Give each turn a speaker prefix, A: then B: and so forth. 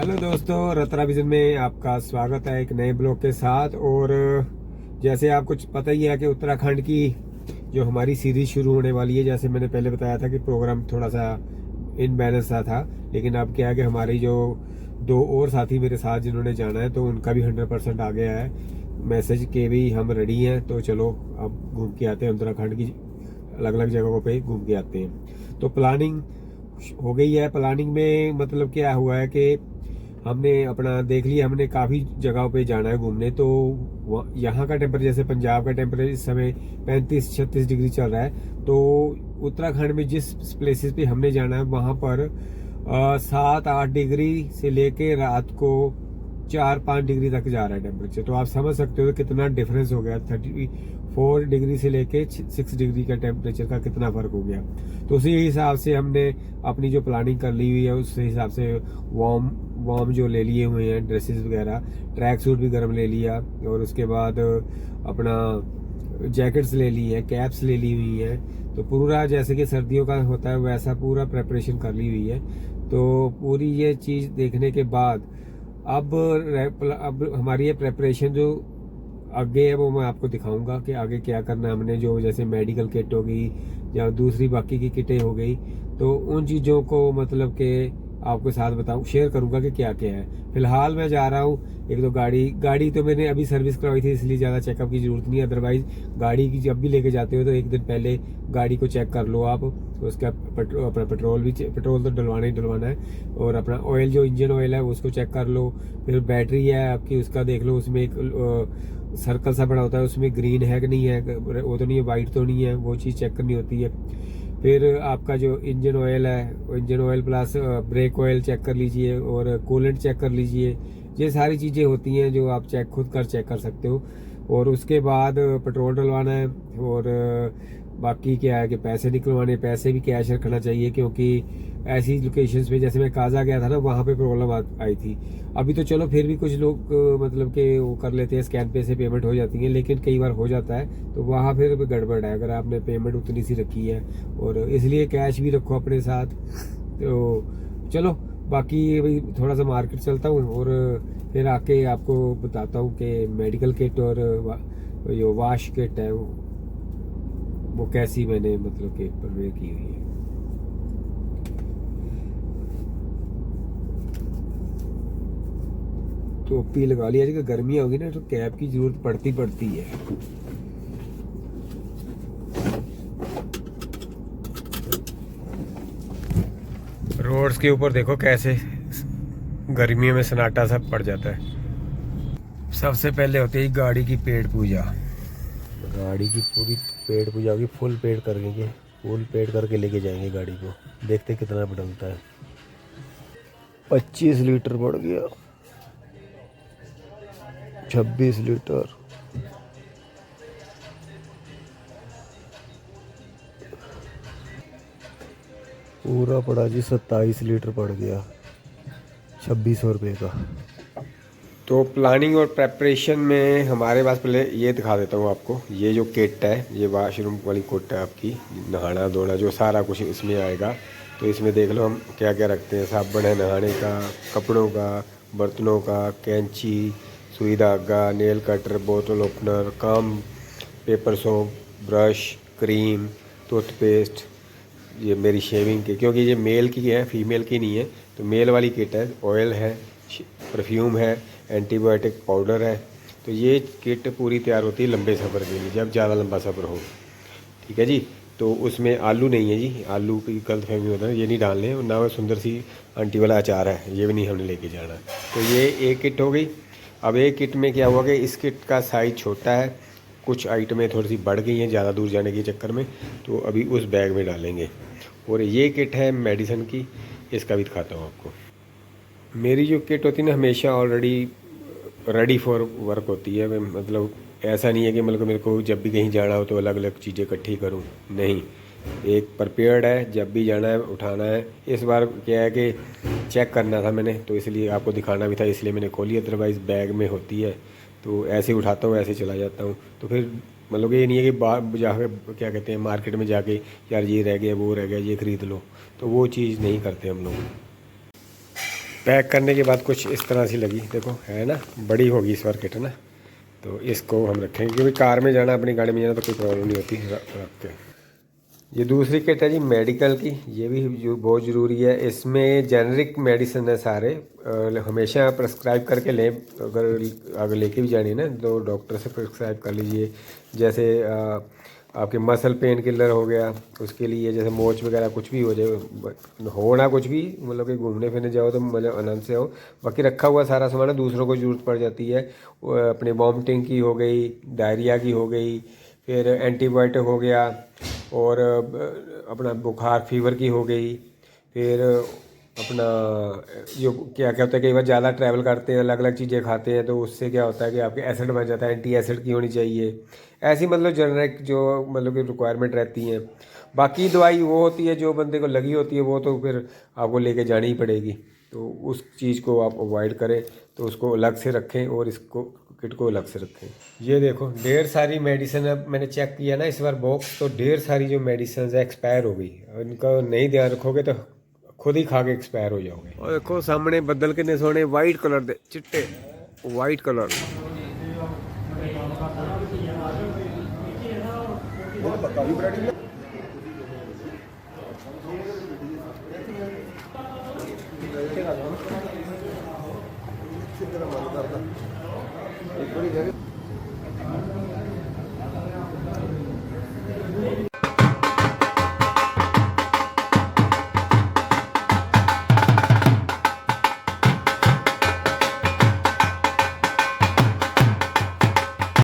A: Hello दोस्तों, Ratna vision में आपका स्वागत है एक नए ब्लॉग के साथ। और जैसे आपको पता ही है कि उत्तराखंड की जो हमारी सीरीज शुरू होने वाली है, जैसे मैंने पहले बताया था कि प्रोग्राम थोड़ा सा इनबैलेंस सा था, लेकिन अब क्या है कि हमारी जो दो और साथी मेरे साथ जिन्होंने जाना है तो उनका भी 100% आ गया है मैसेज के भी हम रेडी हैं। तो चलो अब घूम के आते हैं, उत्तराखंड की अलग अलग जगहों पे घूम के आते हैं। तो प्लानिंग हो गई है। प्लानिंग में मतलब क्या हुआ है कि हमने अपना देख लिया, हमने काफ़ी जगहों पे जाना है घूमने। तो यहाँ का टेम्परेचर, जैसे पंजाब का टेम्परेचर इस समय 35-36 डिग्री चल रहा है, तो उत्तराखंड में जिस प्लेसेस पे हमने जाना है वहाँ पर 7-8 डिग्री से लेके रात को 4-5 डिग्री तक जा रहा है टेम्परेचर। तो आप समझ सकते हो कितना डिफरेंस हो गया। 34 डिग्री से लेके 6 डिग्री का टेम्परेचर का कितना फर्क हो गया। तो उसी हिसाब से हमने अपनी जो प्लानिंग कर ली हुई है उस हिसाब से वार्म वार्म जो ले लिए हुए हैं ड्रेसेस वगैरह, ट्रैक सूट भी गर्म ले लिया, और उसके बाद अपना जैकेट्स ले ली है, कैप्स ले ली हुई है। तो पूरा जैसे कि सर्दियों का होता है वैसा पूरा प्रेपरेशन कर ली हुई है। तो पूरी ये चीज़ देखने के बाद अब हमारी ये प्रेपरेशन जो आगे है वो मैं आपको दिखाऊंगा कि आगे क्या करना है हमने। जो जैसे मेडिकल किट हो गई या दूसरी बाकी की किटें हो गई, तो उन चीज़ों को मतलब कि आपके साथ बताऊं, शेयर करूंगा कि क्या क्या है। फिलहाल मैं जा रहा हूँ। एक तो गाड़ी तो मैंने अभी सर्विस करवाई थी, इसलिए ज़्यादा चेकअप की ज़रूरत नहीं है। अदरवाइज गाड़ी की जब भी लेके जाते हो तो एक दिन पहले गाड़ी को चेक कर लो आप। उसका अपना पेट्रोल तो डलवाना ही डलवाना है, और अपना ऑयल जो इंजन ऑयल है उसको चेक कर लो। फिर बैटरी है आपकी, उसका देख लो, उसमें एक सर्कल सा बना होता है, उसमें ग्रीन है कि नहीं है, वो तो नहीं है, वाइट तो नहीं है, वो चीज़ चेक करनी होती है। फिर आपका जो इंजन ऑयल है, engine oil plus brake oil check कर लीजिए, और कूलेंट चेक कर लीजिए। ये सारी चीज़ें होती हैं जो आप खुद चेक कर सकते हो। और उसके बाद पेट्रोल डलवाना है, और बाकी क्या है कि पैसे निकलवाने, पैसे भी कैश रखना चाहिए, क्योंकि ऐसी लोकेशंस पे जैसे मैं काजा गया था ना, वहाँ पे प्रॉब्लम आई थी। अभी तो चलो फिर भी कुछ लोग मतलब कि वो कर लेते हैं, स्कैन पे से पेमेंट हो जाती है, लेकिन कई बार हो जाता है तो वहाँ फिर भी गड़बड़ है अगर आपने पेमेंट उतनी सी रखी है। और इसलिए कैश भी रखो अपने साथ। तो चलो बाकी भाई थोड़ा सा मार्केट चलता हूँ, और फिर आके आपको बताता हूँ कि मेडिकल किट और जो वाश किट है वो कैसी मैंने मतलब कि प्रिपेयर की हुई है। टोपी लगा लिया कि गर्मी होगी ना तो कैप की जरूरत पड़ती है। रोड्स के ऊपर देखो कैसे गर्मियों में सन्नाटा सा पड़ जाता है। सबसे पहले होती है गाड़ी की पेड़ पूजा। गाड़ी की पूरी पेड़ पूजा होगी, फुल पेड़ करेंगे, फुल पेड़ करके लेके जाएंगे गाड़ी को। देखते कितना बढ़ता है। 25 लीटर बढ़ गया, 26 लीटर, पूरा पड़ा जी 27 लीटर पड़ गया, 2600 रुपये का। तो प्लानिंग और प्रेपरेशन में हमारे पास, पहले ये दिखा देता हूँ आपको। ये जो किट है, ये वॉशरूम वाली किट है आपकी, नहाना धोना जो सारा कुछ इसमें आएगा। तो इसमें देख लो हम क्या क्या रखते हैं। साबुन है नहाने का, कपड़ों का, बर्तनों का, कैंची, सुई धागा, नेल कटर, बोतल opener, comb, paper soap, brush, cream, toothpaste, ये मेरी शेविंग की, क्योंकि ये मेल की है फीमेल की नहीं है। तो मेल वाली किट है। ऑयल है, परफ्यूम है, एंटीबायोटिक पाउडर है। तो ये किट पूरी तैयार होती है लंबे सफ़र के लिए, जब ज़्यादा लंबा सफ़र हो। ठीक है जी। तो उसमें आलू नहीं है जी, आलू की गलतफहमी होता है, ये नहीं डालने। और ना वो सुंदर सी आंटी वाला अचार है, ये भी नहीं हमने लेके जाना। तो ये एक किट हो गई। अब एक किट में क्या हुआ कि इस किट का साइज़ छोटा है, कुछ आइटमें थोड़ी सी बढ़ गई हैं ज़्यादा दूर जाने के चक्कर में, तो अभी उस बैग में डालेंगे। और ये किट है मेडिसिन की, इसका भी दिखाता हूँ आपको। मेरी जो किट होती है ना, हमेशा ऑलरेडी रेडी फॉर वर्क होती है। मतलब ऐसा नहीं है कि मतलब मेरे को जब भी कहीं जाना हो तो अलग अलग चीज़ें इकट्ठी करूँ, नहीं। एक प्रिपेयर्ड है, जब भी जाना है उठाना है। इस बार क्या है कि चेक करना था मैंने, तो इसलिए आपको दिखाना भी था, इसलिए मैंने खोली। अदरवाइज़ बैग में होती है तो ऐसे ही उठाता हूँ, ऐसे चला जाता हूँ। तो फिर मतलब ये नहीं है कि बाहर जाकर क्या कहते हैं मार्केट में जाके यार ये रह गया वो रह गया ये ख़रीद लो, तो वो चीज़ नहीं करते हम लोग। पैक करने के बाद कुछ इस तरह सी लगी, देखो है ना, बड़ी होगी इस बार किट है ना। तो इसको हम रखेंगे क्योंकि कार में जाना, अपनी गाड़ी में जाना तो कोई प्रॉब्लम नहीं होती। रख के ये दूसरी किट है जी मेडिकल की, ये भी बहुत ज़रूरी है। इसमें जेनरिक मेडिसिन है सारे, हमेशा प्रेस्क्राइब करके लें। अगर लेके भी जानी है ना तो डॉक्टर से प्रेस्क्राइब कर लीजिए। जैसे आपके मसल पेन किलर हो गया, उसके लिए जैसे मोच वगैरह कुछ भी हो जाए, हो ना कुछ भी, मतलब कि घूमने फिरने जाओ तो मतलब आनंद से हो। बाकी रखा हुआ सारा सामान है, दूसरों को ज़रूरत पड़ जाती है। अपने वॉमिटिंग की हो गई, डायरिया की हो गई, फिर एंटीबायोटिक हो गया, और अपना बुखार फीवर की हो गई, फिर अपना जो क्या क्या होता है, कई बार ज़्यादा ट्रैवल करते हैं, अलग अलग चीज़ें खाते हैं, तो उससे क्या होता है कि आपके एसिड बन जाता है, एंटी एसिड की होनी चाहिए। ऐसी मतलब जनरिक जो मतलब कि रिक्वायरमेंट रहती हैं। बाकी दवाई वो होती है जो बंदे को लगी होती है, वो तो फिर आपको लेके जानी ही पड़ेगी। तो उस चीज़ को आप अवॉइड करें, तो उसको अलग से रखें और इसको किट को अलग से रखें। ये देखो ढेर सारी मेडिसिन, अब मैंने चेक किया ना इस बार बॉक्स, तो ढेर सारी जो मेडिसिन है एक्सपायर हो गई। इनका नहीं ध्यान रखोगे तो खुद ही खा के एक्सपायर हो जाओगे। और देखो सामने बदल कितने सोने वाइट कलर दे, चिट्टे वाइट कलर।